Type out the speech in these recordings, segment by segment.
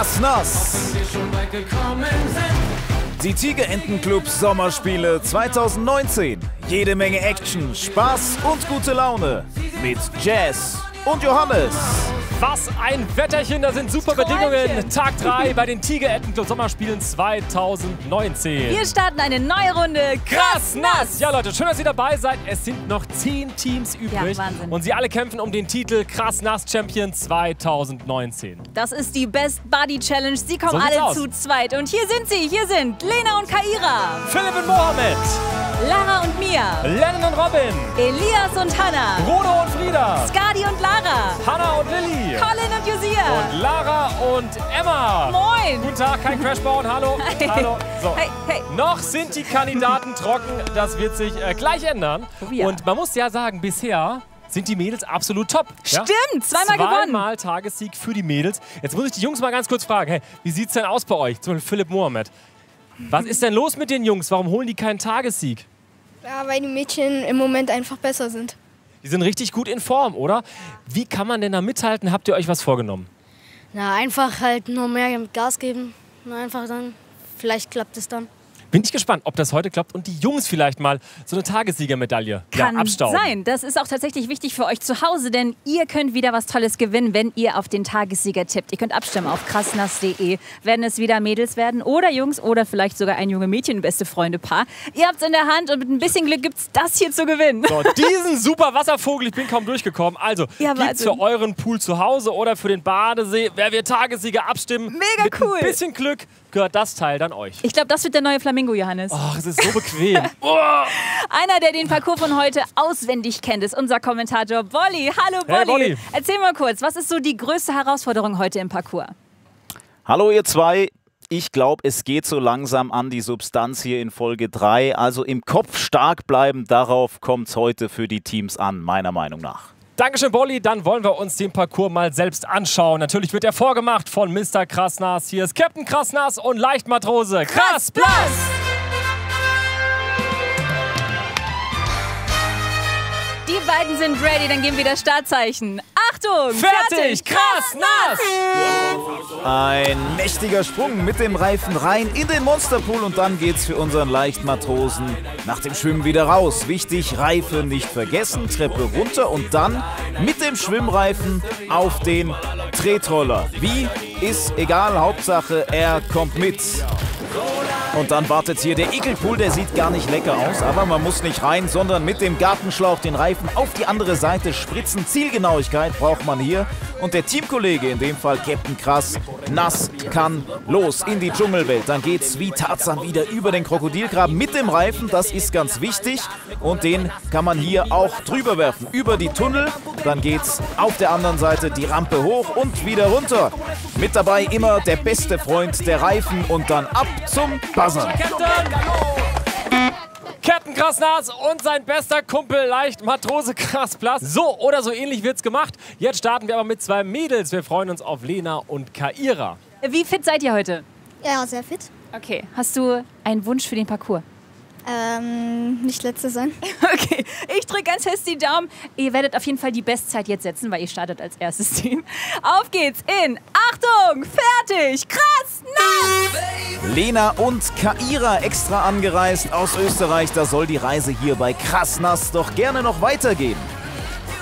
Krass nass. Die Tigerenten-Club Sommerspiele 2019. Jede Menge Action, Spaß und gute Laune. Mit Jazz und Johannes. Was ein Wetterchen, da sind super Bedingungen. Tag 3 bei den Tigerenten-Club Sommerspielen 2019. Wir starten eine neue Runde. Krass nass! Ja Leute, schön, dass ihr dabei seid. Es sind noch 10 Teams übrig. Ja, Wahnsinn. Und sie alle kämpfen um den Titel Krass nass Champion 2019. Das ist die Best Buddy Challenge. Sie kommen So sieht's alle aus. zu zweit. Und hier sind sie. Hier sind Lena und Kaira, Philipp und Mohammed, Lara und Mia, Lennon und Robin, Elias und Hannah, Bruno und Frieda, Skadi und Lara, Hannah und Lilly Colin und Josia. und Lara und Emma. Moin. Guten Tag, kein Crash bauen. Hallo. Hey. Hallo. So. Hey, hey. Noch sind die Kandidaten trocken. Das wird sich gleich ändern. Oh ja. Und man muss ja sagen, bisher sind die Mädels absolut top. Ja? Stimmt, zweimal gewonnen. Zweimal Tagessieg für die Mädels. Jetzt muss ich die Jungs mal ganz kurz fragen. Hey, wie sieht's denn aus bei euch? Zum Beispiel Philipp Mohammed. Was ist denn los mit den Jungs? Warum holen die keinen Tagessieg? Ja, weil die Mädchen im Moment einfach besser sind. Die sind richtig gut in Form, oder? Wie kann man denn da mithalten? Habt ihr euch was vorgenommen? Na, einfach halt nur mehr Gas geben. Na, einfach dann, vielleicht klappt es dann. Bin ich gespannt, ob das heute klappt und die Jungs vielleicht mal so eine Tagessiegermedaille abstauben. Kann sein. Das ist auch tatsächlich wichtig für euch zu Hause, denn ihr könnt wieder was Tolles gewinnen, wenn ihr auf den Tagessieger tippt. Ihr könnt abstimmen auf krassnass.de. Werden es wieder Mädels werden oder Jungs oder vielleicht sogar ein junge Mädchen, beste Freunde-Paar. Ihr habt es in der Hand und mit ein bisschen Glück gibt es das hier zu gewinnen. So, diesen super Wasservogel, ich bin kaum durchgekommen. Also, Ja, gibt's für euren Pool zu Hause oder für den Badesee, wer wir Tagessieger abstimmen. Mega mit cool. Ein bisschen Glück gehört das Teil dann euch. Ich glaube, das wird der neue Flamingo, Johannes. Ach, es ist so bequem. Einer, der den Parcours von heute auswendig kennt, ist unser Kommentator Bolli. Hallo Bolli. Hey, Bolli. Erzähl mal kurz, was ist so die größte Herausforderung heute im Parcours? Hallo ihr zwei. Ich glaube, es geht so langsam an die Substanz hier in Folge 3. Also im Kopf stark bleiben, darauf kommt es heute für die Teams an, meiner Meinung nach. Dankeschön, Bolli. Dann wollen wir uns den Parcours mal selbst anschauen. Natürlich wird er vorgemacht von Mr. Krassnass. Hier ist Captain Krassnass und Leichtmatrose Krass Plus! Die beiden sind ready, dann geben wir das Startzeichen. Achtung! Fertig! Krass nass! Ein mächtiger Sprung mit dem Reifen rein in den Monsterpool und dann geht's für unseren Leichtmatrosen nach dem Schwimmen wieder raus. Wichtig, Reifen nicht vergessen, Treppe runter und dann mit dem Schwimmreifen auf den Tretroller. Wie? Ist egal, Hauptsache er kommt mit. Und dann wartet hier der Ekelpool, der sieht gar nicht lecker aus, aber man muss nicht rein, sondern mit dem Gartenschlauch den Reifen auf die andere Seite spritzen. Zielgenauigkeit braucht man hier. Und der Teamkollege, in dem Fall Captain Krass, nass kann los in die Dschungelwelt. Dann geht's wie Tarzan wieder über den Krokodilgraben mit dem Reifen, das ist ganz wichtig. Und den kann man hier auch drüber werfen, über die Tunnel. Dann geht's auf der anderen Seite die Rampe hoch und wieder runter. Mit dabei immer der beste Freund der Reifen und dann ab zum Buzzer. Captain Krassnass und sein bester Kumpel Leichtmatrose Krass Plus. So oder so ähnlich wird's gemacht. Jetzt starten wir aber mit 2 Mädels. Wir freuen uns auf Lena und Kaira. Wie fit seid ihr heute? Ja, sehr fit. Okay, hast du einen Wunsch für den Parcours? Nicht letzte sein. Okay, ich drücke ganz fest die Daumen. Ihr werdet auf jeden Fall die Bestzeit jetzt setzen, weil ihr startet als erstes Team. Auf geht's in Achtung, fertig, krass, nass! Lena und Kaira extra angereist aus Österreich. Da soll die Reise hier bei Krass nass doch gerne noch weitergehen.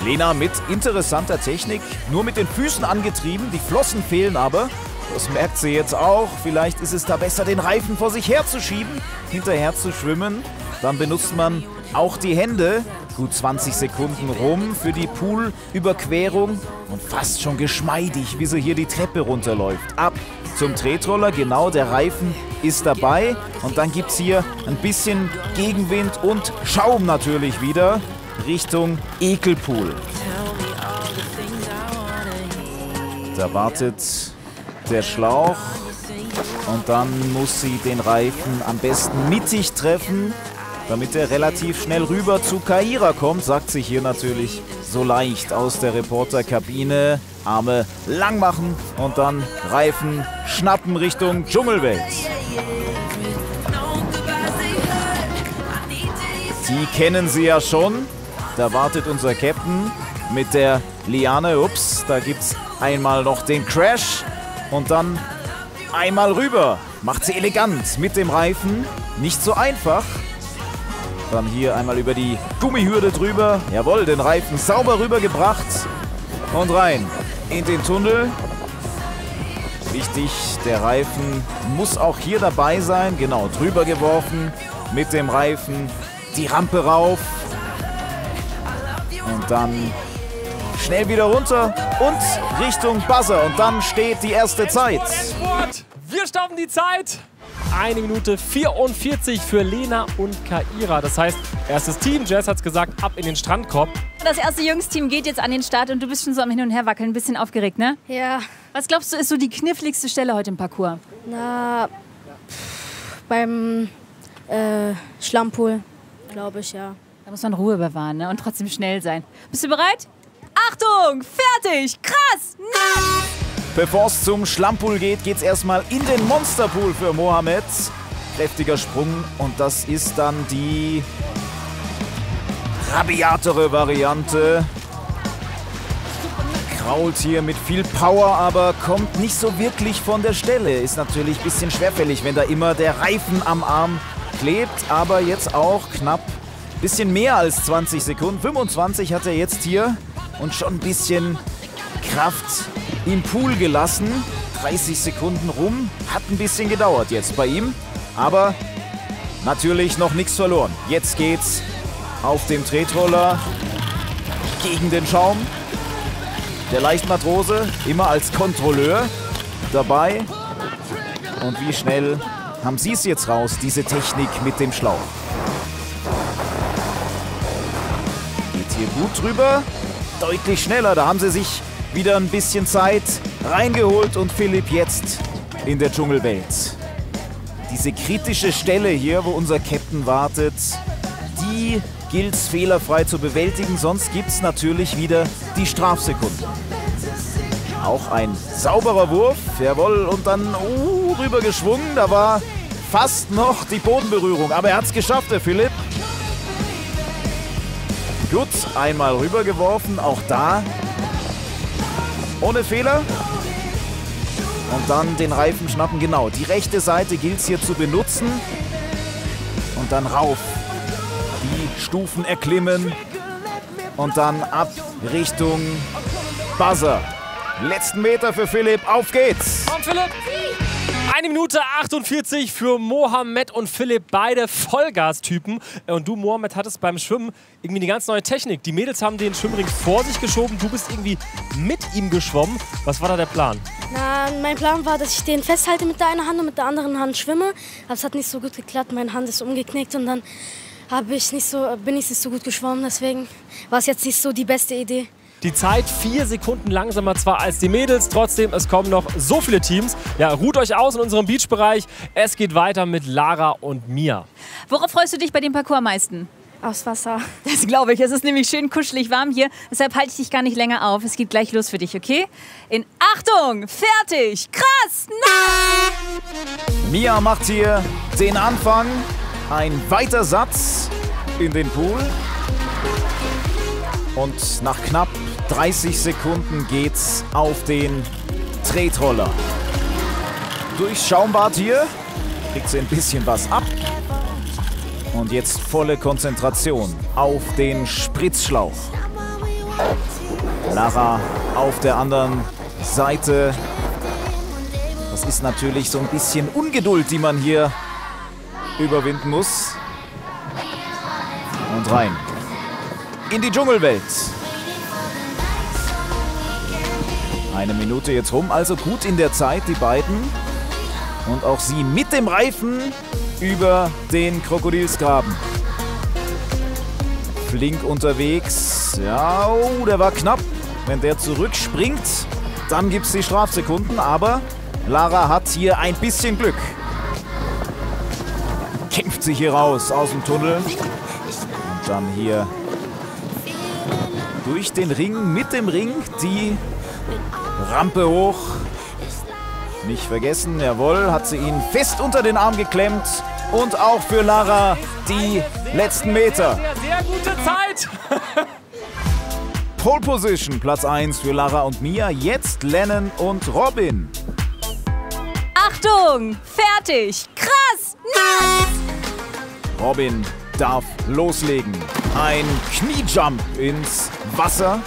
Lena mit interessanter Technik, nur mit den Füßen angetrieben. Die Flossen fehlen aber. Das merkt sie jetzt auch. Vielleicht ist es da besser, den Reifen vor sich herzuschieben, hinterher zu schwimmen. Dann benutzt man auch die Hände. Gut 20 Sekunden rum für die Poolüberquerung. Und fast schon geschmeidig, wie sie hier die Treppe runterläuft. Ab zum Tretroller, genau, der Reifen ist dabei. Und dann gibt es hier ein bisschen Gegenwind und Schaum natürlich wieder Richtung Ekelpool. Da wartet der Schlauch und dann muss sie den Reifen am besten mittig treffen, damit er relativ schnell rüber zu Kaira kommt, sagt sich hier natürlich so leicht aus der Reporterkabine. Arme lang machen und dann Reifen schnappen Richtung Dschungelwelt. Die kennen sie ja schon. Da wartet unser Captain mit der Liane. Ups, da gibt's einmal noch den Crash. Und dann Einmal rüber. Macht sie elegant mit dem Reifen. Nicht so einfach. Dann hier einmal über die Gummihürde drüber. Jawohl, den Reifen sauber rübergebracht. Und rein in den Tunnel. Wichtig, der Reifen muss auch hier dabei sein. Genau, drüber geworfen mit dem Reifen. Die Rampe rauf. Und dann schnell wieder runter und Richtung Buzzer. Und dann steht die erste Zeit. Wir stoppen die Zeit. 1 Minute 44 für Lena und Kaira. Das heißt, erstes Team, Jess hat es gesagt, ab in den Strandkorb. Das erste Jungsteam geht jetzt an den Start und du bist schon so am Hin- und Herwackeln. Ein bisschen aufgeregt, ne? Ja, Was glaubst du, ist so die kniffligste Stelle heute im Parcours? na, beim Schlammpool, glaube ich, ja. Da muss man Ruhe bewahren, ne? Und trotzdem schnell sein. Bist du bereit? Achtung! Fertig! Krass! Nice! Bevor es zum Schlammpool geht, geht's erstmal in den Monsterpool für Mohammed. Kräftiger Sprung und das ist dann die rabiatere Variante. Krault hier mit viel Power, aber kommt nicht so wirklich von der Stelle. Ist natürlich ein bisschen schwerfällig, wenn da immer der Reifen am Arm klebt, aber jetzt auch knapp ein bisschen mehr als 20 Sekunden. 25 hat er jetzt hier und schon ein bisschen Kraft im Pool gelassen. 30 Sekunden rum. Hat ein bisschen gedauert jetzt bei ihm. Aber natürlich noch nichts verloren. Jetzt geht's auf dem Tretroller gegen den Schaum. Der Leichtmatrose immer als Kontrolleur dabei. Und wie schnell haben Sie es jetzt raus, diese Technik mit dem Schlauch? Geht hier gut drüber. Deutlich schneller. Da haben sie sich wieder ein bisschen Zeit reingeholt und Philipp jetzt in der Dschungelwelt. Diese kritische Stelle hier, wo unser Captain wartet, die gilt es fehlerfrei zu bewältigen, sonst gibt es natürlich wieder die Strafsekunden. Auch ein sauberer Wurf, jawohl, und dann rüber geschwungen, da war fast noch die Bodenberührung, aber er hat es geschafft, der Philipp. Gut, einmal rübergeworfen, auch da ohne Fehler. Und dann den Reifen schnappen, genau. Die rechte Seite gilt es hier zu benutzen. Und dann rauf. Die Stufen erklimmen. Und dann ab Richtung Buzzer. Letzten Meter für Philipp. Auf geht's! Komm, Philipp! 1 Minute 48 für Mohammed und Philipp, beide Vollgas-Typen. Und du, Mohammed, hattest beim Schwimmen irgendwie eine ganz neue Technik. Die Mädels haben den Schwimmring vor sich geschoben, du bist irgendwie mit ihm geschwommen. Was war da der Plan? Na, mein Plan war, dass ich den festhalte mit der einen Hand und mit der anderen Hand schwimme. Aber es hat nicht so gut geklappt, meine Hand ist umgeknickt und dann bin ich nicht so gut geschwommen. Deswegen war es jetzt nicht so die beste Idee. Die Zeit 4 Sekunden langsamer zwar als die Mädels, trotzdem, es kommen noch so viele Teams. Ja, ruht euch aus in unserem Beachbereich. Es geht weiter mit Lara und Mia. Worauf freust du dich bei dem Parcours am meisten? Aufs Wasser. Das glaube ich. Es ist nämlich schön kuschelig warm hier. Deshalb halte ich dich gar nicht länger auf. Es geht gleich los für dich, okay? In Achtung! Fertig! Krass! Nein! Mia macht hier den Anfang. Ein weiter Satz in den Pool. Und nach knapp 30 Sekunden geht's auf den Tretroller. Durchs Schaumbad hier kriegt sie ein bisschen was ab. Und jetzt volle Konzentration auf den Spritzschlauch. Lara auf der anderen Seite. Das ist natürlich so ein bisschen Ungeduld, die man hier überwinden muss. Und rein in die Dschungelwelt. 1 Minute jetzt rum, also gut in der Zeit, die beiden. Und auch sie mit dem Reifen über den Krokodilsgraben. Flink unterwegs. Ja, der war knapp. Wenn der zurückspringt, dann gibt es die Strafsekunden. Aber Lara hat hier ein bisschen Glück. Kämpft sich hier raus aus dem Tunnel. Und dann hier durch den Ring, mit dem Ring, die Rampe hoch. Nicht vergessen, jawohl, hat sie ihn fest unter den Arm geklemmt. Und auch für Lara die letzten Meter. Sehr gute Zeit. Pole Position, Platz 1 für Lara und Mia. Jetzt Lennon und Robin. Achtung, fertig, krass, nass! Robin darf loslegen. Ein Kniejump ins Wasser.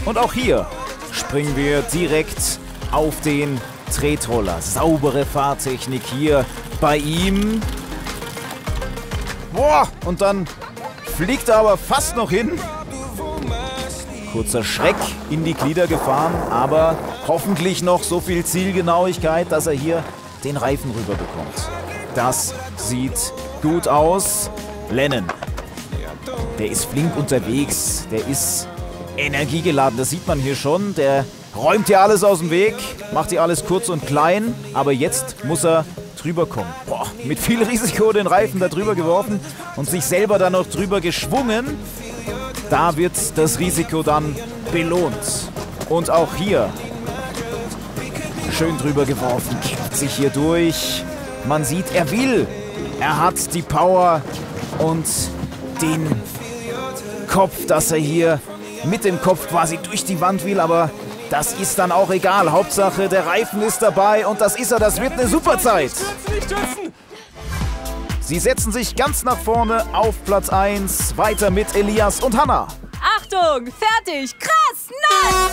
Und auch hier springen wir direkt auf den Tretroller. Saubere Fahrtechnik hier bei ihm. Boah, und dann fliegt er aber fast noch hin. Kurzer Schreck in die Glieder gefahren, aber hoffentlich noch so viel Zielgenauigkeit, dass er hier den Reifen rüberbekommt. Das sieht gut aus. Lennon, der ist flink unterwegs, der ist energiegeladen, das sieht man hier schon. Der räumt hier alles aus dem Weg, macht hier alles kurz und klein, aber jetzt muss er drüber kommen. Boah, mit viel Risiko den Reifen da drüber geworfen und sich selber dann noch drüber geschwungen. Da wird das Risiko dann belohnt. Und auch hier schön drüber geworfen, kämpft sich hier durch. Man sieht, er will. Er hat die Power und den Kopf, dass er hier mit dem Kopf quasi durch die Wand will, aber das ist dann auch egal. Hauptsache, der Reifen ist dabei und das ist er. Das wird eine super Zeit. Sie setzen sich ganz nach vorne auf Platz 1. Weiter mit Elias und Hannah. Achtung, fertig, krass, nass!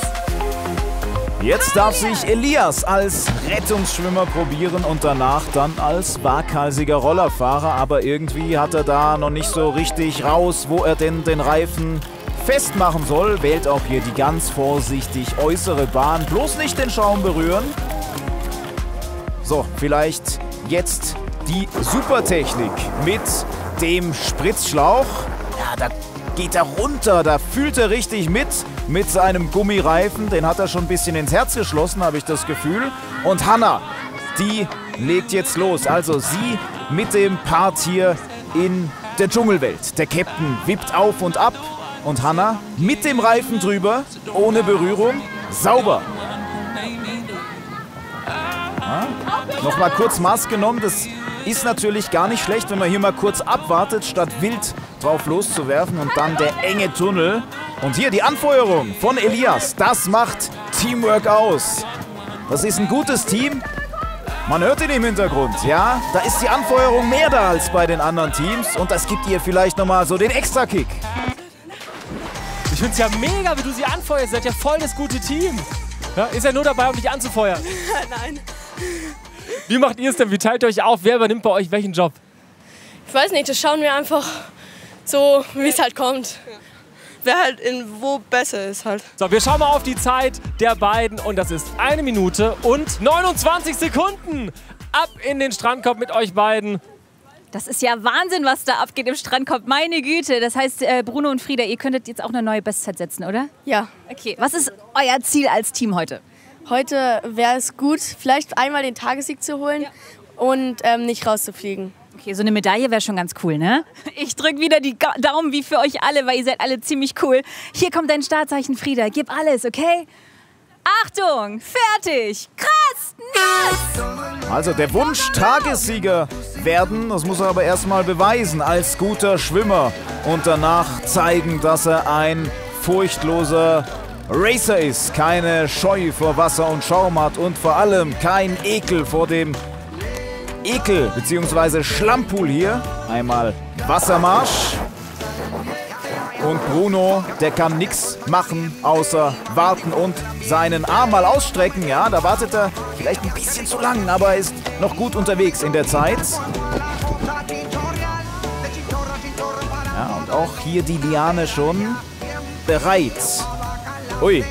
Jetzt darf sich Elias als Rettungsschwimmer probieren und danach dann als waghalsiger Rollerfahrer. Aber irgendwie hat er da noch nicht so richtig raus, wo er denn den Reifen festmachen soll. Wählt auch hier die ganz vorsichtig äußere Bahn. Bloß nicht den Schaum berühren. So, vielleicht jetzt die Supertechnik mit dem Spritzschlauch. Ja, da geht er runter, da fühlt er richtig mit seinem Gummireifen. Den hat er schon ein bisschen ins Herz geschlossen, habe ich das Gefühl. Und Hannah, die legt jetzt los. Also sie mit dem Part hier in der Dschungelwelt. Der Captain wippt auf und ab. Und Hannah mit dem Reifen drüber, ohne Berührung, sauber. Ja, nochmal kurz Maß genommen, das ist natürlich gar nicht schlecht, wenn man hier mal kurz abwartet, statt wild drauf loszuwerfen. Und dann der enge Tunnel. Und hier die Anfeuerung von Elias. Das macht Teamwork aus. Das ist ein gutes Team. Man hört ihn im Hintergrund, ja. Da ist die Anfeuerung mehr da als bei den anderen Teams. Und das gibt ihr vielleicht nochmal so den Extra-Kick. Ich finde es ja mega, wie du sie anfeuerst. Ihr seid ja voll das gute Team. Ja, ist er nur dabei, um dich anzufeuern? Nein. Wie macht ihr es denn? Wie teilt ihr euch auf? Wer übernimmt bei euch welchen Job? Ich weiß nicht, das schauen wir einfach so, wie es halt kommt. Wer halt wo besser ist halt. So, wir schauen mal auf die Zeit der beiden und das ist 1 Minute und 29 Sekunden. Ab in den Strandkorb mit euch beiden. Das ist ja Wahnsinn, was da abgeht im Strandkorb. Meine Güte. Das heißt, Bruno und Frieda, ihr könntet jetzt auch eine neue Bestzeit setzen, oder? Ja. Okay, was ist euer Ziel als Team heute? Heute wäre es gut, vielleicht einmal den Tagessieg zu holen und nicht rauszufliegen. Okay, so eine Medaille wäre schon ganz cool, ne? Ich drücke wieder die Daumen wie für euch alle, weil ihr seid alle ziemlich cool. Hier kommt dein Startzeichen, Frieda. Gib alles, okay? Achtung, fertig, krass, nass! Also der Wunsch, Tagessieger werden, das muss er aber erstmal beweisen als guter Schwimmer. Und danach zeigen, dass er ein furchtloser Racer ist. Keine Scheu vor Wasser und Schaum hat und vor allem kein Ekel vor dem Ekel bzw. Schlammpool hier. Einmal Wassermarsch. Und Bruno, der kann nichts machen, außer warten und seinen Arm mal ausstrecken. Ja, da wartet er vielleicht ein bisschen zu lang, aber er ist noch gut unterwegs in der Zeit. Ja, und auch hier die Liane schon bereit. Ui,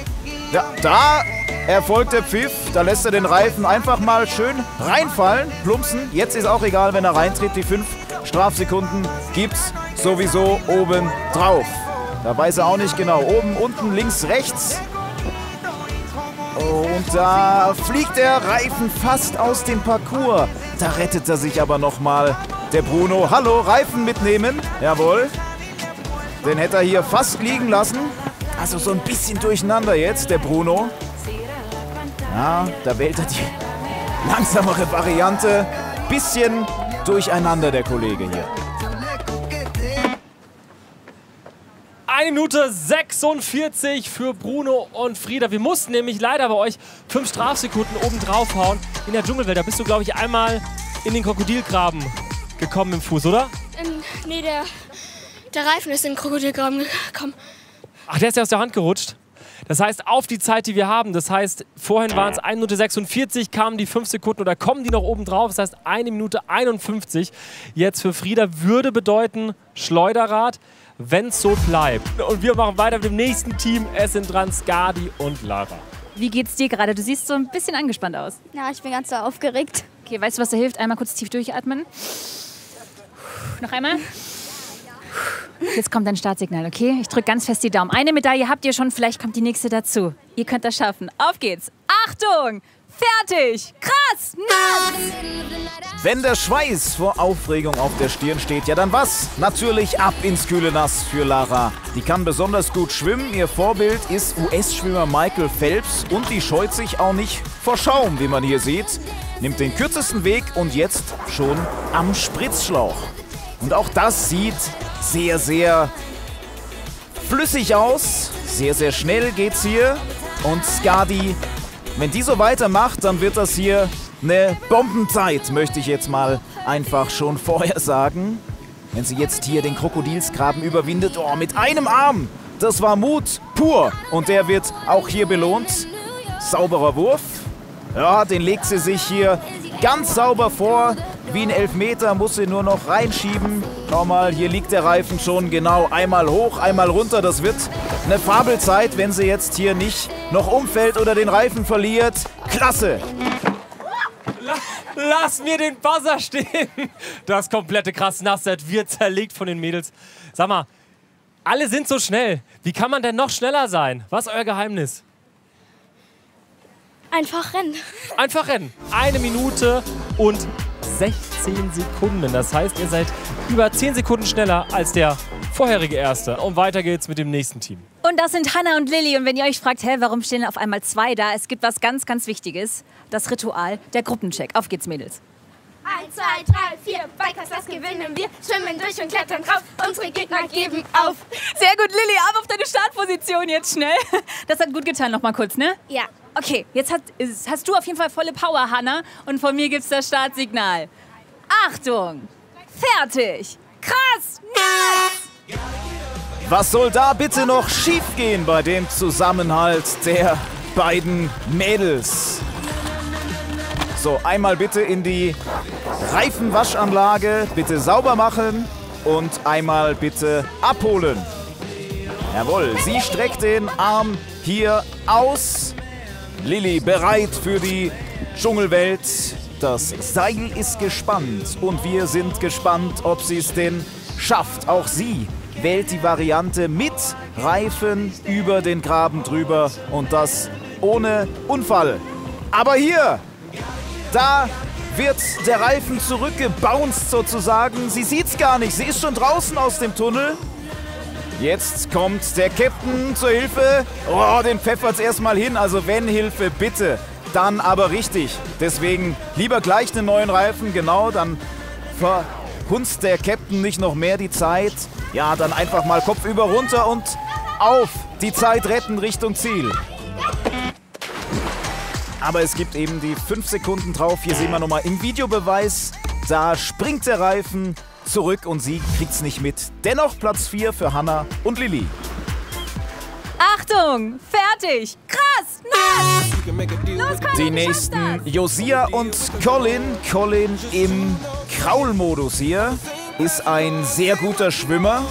ja, da erfolgt der Pfiff. Da lässt er den Reifen einfach mal schön reinfallen, plumpsen. Jetzt ist auch egal, wenn er reintritt. Die 5 Strafsekunden gibt's sowieso oben drauf. Da weiß er auch nicht genau. Oben, unten, links, rechts. Und da fliegt der Reifen fast aus dem Parcours. Da rettet er sich aber nochmal. Der Bruno, hallo, Reifen mitnehmen. Jawohl. Den hätte er hier fast liegen lassen. Also so ein bisschen durcheinander jetzt, der Bruno. Ja, da wählt er die langsamere Variante. Bisschen durcheinander, der Kollege hier. 1 Minute 46 für Bruno und Frieda. Wir mussten nämlich leider bei euch 5 Strafsekunden oben draufhauen. In der Dschungelwelt, da bist du, glaube ich, einmal in den Krokodilgraben gekommen im Fuß, oder? Nee, der Reifen ist in den Krokodilgraben gekommen. Ach, der ist ja aus der Hand gerutscht. Das heißt, auf die Zeit, die wir haben, das heißt, vorhin waren es 1 Minute 46, kamen die 5 Sekunden oder kommen die noch oben drauf. Das heißt, 1 Minute 51 jetzt für Frieda würde bedeuten Schleuderrad, wenn es so bleibt. Und wir machen weiter mit dem nächsten Team. Es sind dran Skadi und Lara. Wie geht's dir gerade? Du siehst so ein bisschen angespannt aus. Ja, ich bin ganz so aufgeregt. Okay, weißt du, was da hilft? Einmal kurz tief durchatmen. Noch einmal. Jetzt kommt dein Startsignal, okay? Ich drücke ganz fest die Daumen. Eine Medaille habt ihr schon, vielleicht kommt die nächste dazu. Ihr könnt das schaffen. Auf geht's. Achtung! Fertig! Krass! Nass! Wenn der Schweiß vor Aufregung auf der Stirn steht, ja dann was? Natürlich ab ins kühle Nass für Lara. Die kann besonders gut schwimmen. Ihr Vorbild ist US-Schwimmer Michael Phelps und die scheut sich auch nicht vor Schaum, wie man hier sieht. Nimmt den kürzesten Weg und jetzt schon am Spritzschlauch. Und auch das sieht sehr, sehr flüssig aus. Sehr, sehr schnell geht's hier. Und Skadi, wenn die so weitermacht, dann wird das hier eine Bombenzeit, möchte ich jetzt mal einfach schon vorher sagen. Wenn sie jetzt hier den Krokodilsgraben überwindet, oh, mit einem Arm, das war Mut pur. Und der wird auch hier belohnt. Sauberer Wurf. Ja, den legt sie sich hier ganz sauber vor. Wie ein Elfmeter muss sie nur noch reinschieben. Schau mal, hier liegt der Reifen schon genau einmal hoch, einmal runter. Das wird eine Fabelzeit, wenn sie jetzt hier nicht noch umfällt oder den Reifen verliert. Klasse! Lass mir den Buzzer stehen! Das komplette Krass-Nass-Set wird zerlegt von den Mädels. Sag mal, alle sind so schnell. Wie kann man denn noch schneller sein? Was ist euer Geheimnis? Einfach rennen. Einfach rennen. 1 Minute und 16 Sekunden. Das heißt, ihr seid über 10 Sekunden schneller als der vorherige Erste. Und weiter geht's mit dem nächsten Team. Und das sind Hannah und Lilly. Und wenn ihr euch fragt, hä, warum stehen auf einmal 2 da? Es gibt was ganz, ganz Wichtiges. Das Ritual, der Gruppencheck. Auf geht's, Mädels. 1, 2, 3, 4, Bikers, das gewinnen wir. Schwimmen durch und klettern drauf. Unsere Gegner geben auf. Sehr gut, Lilly. Ab auf deine Startposition jetzt schnell. Das hat gut getan. Noch mal kurz, ne? Ja. Okay, jetzt hast du auf jeden Fall volle Power, Hannah. Und von mir gibt's das Startsignal. Achtung! Fertig! Krass! Nass! Was soll da bitte noch schiefgehen bei dem Zusammenhalt der beiden Mädels? So, einmal bitte in die Reifenwaschanlage, bitte sauber machen und einmal bitte abholen. Jawohl, sie streckt den Arm hier aus. Lilly bereit für die Dschungelwelt. Das Seil ist gespannt und wir sind gespannt, ob sie es denn schafft. Auch sie wählt die Variante mit Reifen über den Graben drüber und das ohne Unfall. Aber hier, da wird der Reifen zurückgebounced sozusagen. Sie sieht's gar nicht, sie ist schon draußen aus dem Tunnel. Jetzt kommt der Captain zur Hilfe. Oh, den pfeffert's erstmal hin. Also wenn Hilfe, bitte. Dann aber richtig. Deswegen lieber gleich den neuen Reifen. Genau, dann verhunzt der Captain nicht noch mehr die Zeit. Ja, dann einfach mal kopfüber runter und auf. Die Zeit retten Richtung Ziel. Aber es gibt eben die 5 Sekunden drauf. Hier sehen wir nochmal im Videobeweis. Da springt der Reifen zurück und sie kriegt's nicht mit. Dennoch Platz 4 für Hannah und Lilly. Achtung! Fertig! Krass! Nass! Los, komm, Die nächsten Josia und Colin. Colin im Kraulmodus hier. Ist ein sehr guter Schwimmer.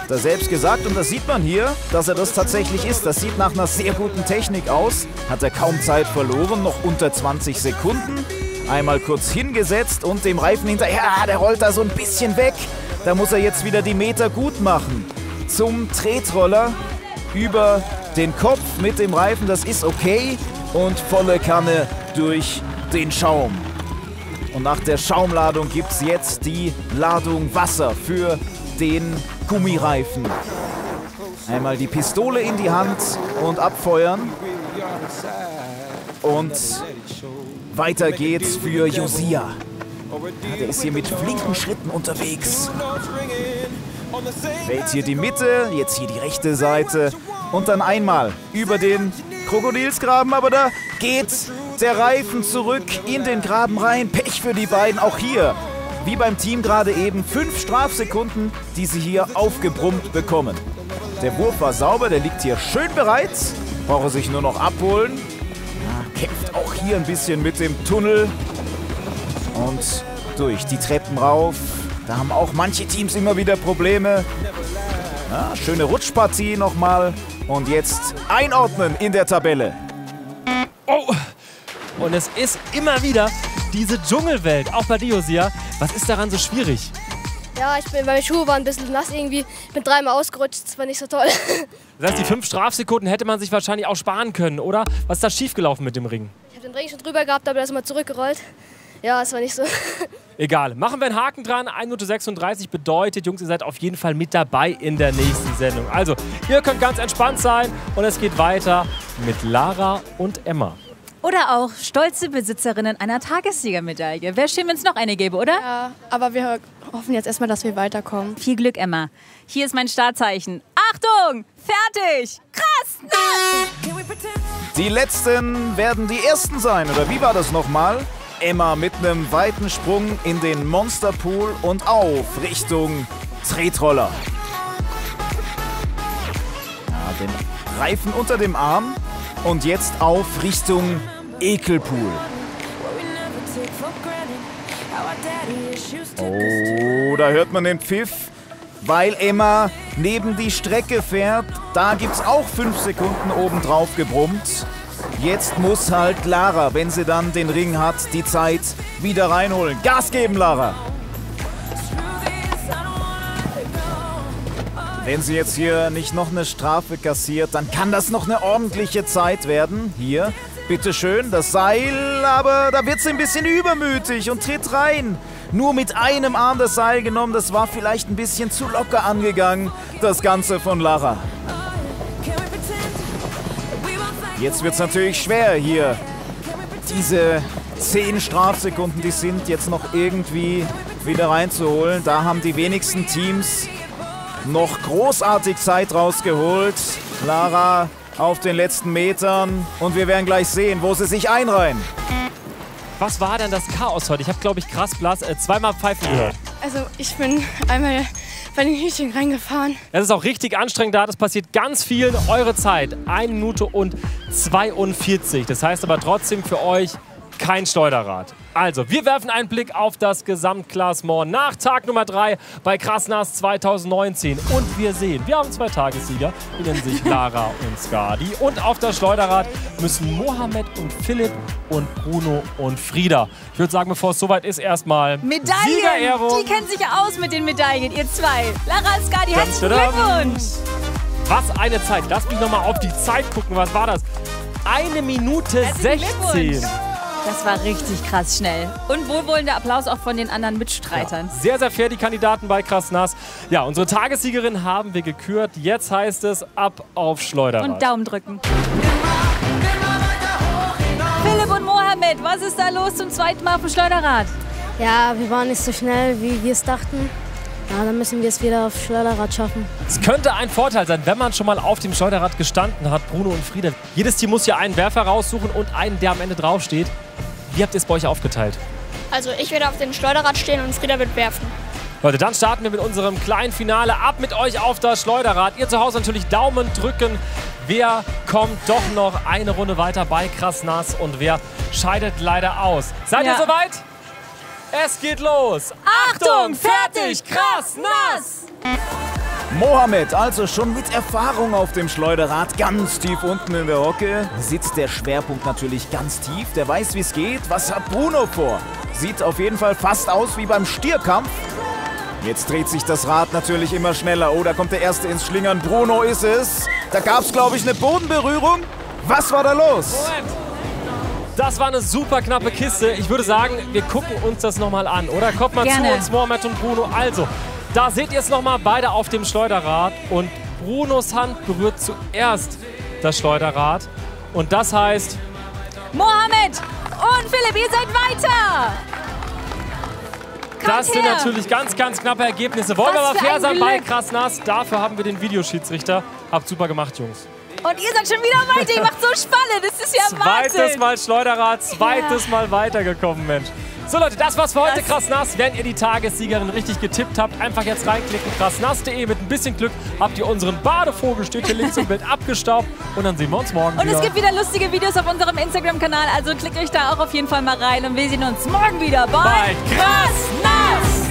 Hat er selbst gesagt und das sieht man hier, dass er das tatsächlich ist. Das sieht nach einer sehr guten Technik aus. Hat er kaum Zeit verloren, noch unter 20 Sekunden. Einmal kurz hingesetzt und dem Reifen hinterher. Ja, der rollt da so ein bisschen weg. Da muss er jetzt wieder die Meter gut machen. Zum Tretroller über den Kopf mit dem Reifen. Das ist okay. Und volle Kanne durch den Schaum. Und nach der Schaumladung gibt es jetzt die Ladung Wasser für den Gummireifen. Einmal die Pistole in die Hand und abfeuern. Und weiter geht's für Josia. Ja, der ist hier mit flinken Schritten unterwegs. Wählt hier die Mitte, jetzt hier die rechte Seite und dann einmal über den Krokodilsgraben. Aber da geht der Reifen zurück in den Graben rein. Pech für die beiden, auch hier. Wie beim Team gerade eben, 5 Strafsekunden, die sie hier aufgebrummt bekommen. Der Wurf war sauber, der liegt hier schön bereit. Braucht er sich nur noch abholen. Ja, kämpft auch hier ein bisschen mit dem Tunnel. Und durch die Treppen rauf. Da haben auch manche Teams immer wieder Probleme. Ja, schöne Rutschpartie nochmal. Und jetzt einordnen in der Tabelle. Oh, und es ist immer wieder diese Dschungelwelt, auch bei dir, Josia. Was ist daran so schwierig? Ja, meine Schuhe waren ein bisschen nass irgendwie. Ich bin 3-mal ausgerutscht, das war nicht so toll. Das heißt, die 5 Strafsekunden hätte man sich wahrscheinlich auch sparen können, oder? Was ist da schiefgelaufen mit dem Ring? Ich habe den Ring schon drüber gehabt, aber der ist mal zurückgerollt. Ja, es war nicht so. Egal, machen wir einen Haken dran. 1 Minute 36 bedeutet, Jungs, ihr seid auf jeden Fall mit dabei in der nächsten Sendung. Also, ihr könnt ganz entspannt sein und es geht weiter mit Lara und Emma. Oder auch stolze Besitzerinnen einer Tagessiegermedaille. Wäre schön, wenn es noch eine gäbe, oder? Ja, aber wir hoffen jetzt erstmal, dass wir weiterkommen. Viel Glück, Emma. Hier ist mein Startzeichen. Achtung! Fertig! Krass! Die Letzten werden die Ersten sein, oder wie war das nochmal? Emma mit einem weiten Sprung in den Monsterpool und auf Richtung Tretroller. Ja, den Reifen unter dem Arm und jetzt auf Richtung Ekelpool. Oh, da hört man den Pfiff, weil Emma neben die Strecke fährt. Da gibt's auch 5 Sekunden obendrauf gebrummt. Jetzt muss halt Lara, wenn sie dann den Ring hat, die Zeit wieder reinholen. Gas geben, Lara! Wenn sie jetzt hier nicht noch eine Strafe kassiert, dann kann das noch eine ordentliche Zeit werden. Hier, bitteschön, das Seil, aber da wird sie ein bisschen übermütig und tritt rein. Nur mit einem Arm das Seil genommen, das war vielleicht ein bisschen zu locker angegangen, das Ganze von Lara. Jetzt wird es natürlich schwer hier. Diese 10 Strafsekunden, die sind jetzt noch irgendwie wieder reinzuholen. Da haben die wenigsten Teams noch großartig Zeit rausgeholt. Lara auf den letzten Metern und wir werden gleich sehen, wo sie sich einreihen. Was war denn das Chaos heute? Ich habe, glaube ich, krass blass 2-mal Pfeifen gehört. Also ich bin einmal bei den Hütchen reingefahren. Das ist auch richtig anstrengend da. Das passiert ganz vielen. Eure Zeit 1 Minute und 42. Das heißt aber trotzdem für euch kein Schleuderrad. Also, wir werfen einen Blick auf das Gesamtklassement nach Tag Nummer 3 bei Krassnas 2019. Und wir sehen, wir haben 2 Tagessieger, die nennen sich Lara und Skadi. Und auf das Schleuderrad müssen Mohammed und Philipp und Bruno und Frieda. Ich würde sagen, bevor es soweit ist, erstmal Medaillen! Siegerehrung. Die kennen sich ja aus mit den Medaillen, ihr 2. Lara und Skadi, herzlichen Glückwunsch! Was eine Zeit. Lass mich nochmal auf die Zeit gucken. Was war das? 1 Minute 16. Das war richtig krass schnell. Und wohlwollender Applaus auch von den anderen Mitstreitern. Ja, sehr, sehr fair, die Kandidaten bei Krassnas. Ja, unsere Tagessiegerin haben wir gekürt. Jetzt heißt es ab auf Schleuderrad. Und Daumen drücken. Philipp und Mohammed, was ist da los zum 2. Mal auf dem Schleuderrad? Ja, wir waren nicht so schnell, wie wir es dachten. Ja, dann müssen wir es wieder auf Schleuderrad schaffen. Es könnte ein Vorteil sein, wenn man schon mal auf dem Schleuderrad gestanden hat, Bruno und Frieda. Jedes Team muss ja einen Werfer raussuchen und einen, der am Ende draufsteht. Wie habt ihr es bei euch aufgeteilt? Also ich werde auf dem Schleuderrad stehen und Frieda wird werfen. Leute, dann starten wir mit unserem kleinen Finale. Ab mit euch auf das Schleuderrad. Ihr zu Hause natürlich Daumen drücken. Wer kommt doch noch eine Runde weiter bei Krassnas und wer scheidet leider aus? Seid ihr soweit? Es geht los. Achtung, fertig, krass, nass! Mohammed, also schon mit Erfahrung auf dem Schleuderrad, ganz tief unten in der Hocke. Sitzt der Schwerpunkt natürlich ganz tief. Der weiß, wie es geht. Was hat Bruno vor? Sieht auf jeden Fall fast aus wie beim Stierkampf. Jetzt dreht sich das Rad natürlich immer schneller. Oh, da kommt der Erste ins Schlingern. Bruno ist es. Da gab es, glaube ich, eine Bodenberührung. Was war da los? Moment. Das war eine super knappe Kiste. Ich würde sagen, wir gucken uns das nochmal an, oder? Kommt mal Gerne. zu uns, Mohammed und Bruno. Also, da seht ihr es nochmal, beide auf dem Schleuderrad. Und Brunos Hand berührt zuerst das Schleuderrad. Und das heißt... Mohammed und Philipp, ihr seid weiter! Das sind natürlich ganz, ganz knappe Ergebnisse. Wollen wir aber fair sein bei Krass Nass? Dafür haben wir den Videoschiedsrichter. Habt super gemacht, Jungs. Und ihr seid schon wieder weiter. Ihr macht so spannend. Das ist ja Wahnsinn. Zweites Mal Schleuderrad, zweites Mal weitergekommen, Mensch. So Leute, das war's für heute. Krass Nass. Wenn ihr die Tagessiegerin richtig getippt habt, einfach jetzt reinklicken. krassnass.de. Mit ein bisschen Glück habt ihr unseren Badevogel, steht hier links im Bild, abgestaubt. Und dann sehen wir uns morgen wieder. Und es gibt wieder lustige Videos auf unserem Instagram-Kanal. Also klickt euch da auch auf jeden Fall mal rein. Und wir sehen uns morgen wieder bei Krass Nass.